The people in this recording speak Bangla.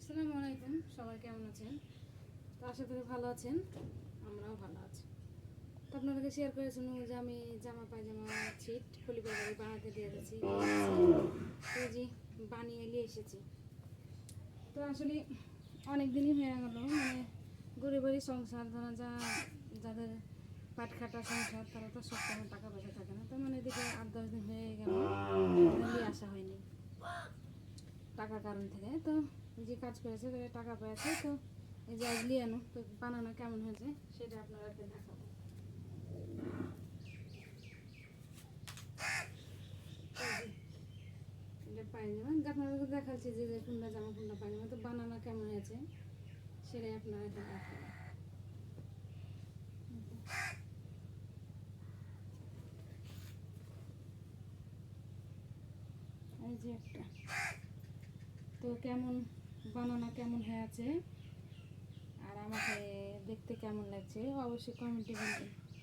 আসসালামু আলাইকুম, সবাই কেমন আছেন? তো আশা করি ভালো আছেন, আমরাও ভালো আছি। তো আপনাদেরকে শেয়ার করেছিলাম যে আমি জামা পায়জামা ছিট পলিপার বাড়ি বানাতে দিয়ে দিয়েছি, তো জি বানিয়ে নিয়ে এসেছি। তো আসলে অনেক দিনই হয়ে গেল, মানে গরিবেরই সংসার, যাদের পাটখাটা সংসার তারা তো সবসময় টাকা পয়সা থাকে না। তো মানে এদিকে 8-10 দিন হয়ে গেল নিয়ে আসা হয়নি টাকার কারণ থেকে। তো যে কাজ করেছে তাকে টাকা পেয়েছে, তো এই যে আজ নিয়ে আনো, তো বানানো কেমন হয়েছে সেটা আপনাদেরকে দেখাবো। এটা পায়জামা আপনাদেরকে দেখাচ্ছি যে কোনটা জামা কোনটা পায়জামা, তো বানানো কেমন হয়েছে সেটাই আপনাদেরকে দেখাবো। এই যে একটা, তো কেমন বানানো কেমন হয়েছে আর আমাকে দেখতে কেমন লাগছে অবশ্যই কমেন্টে বলবেন।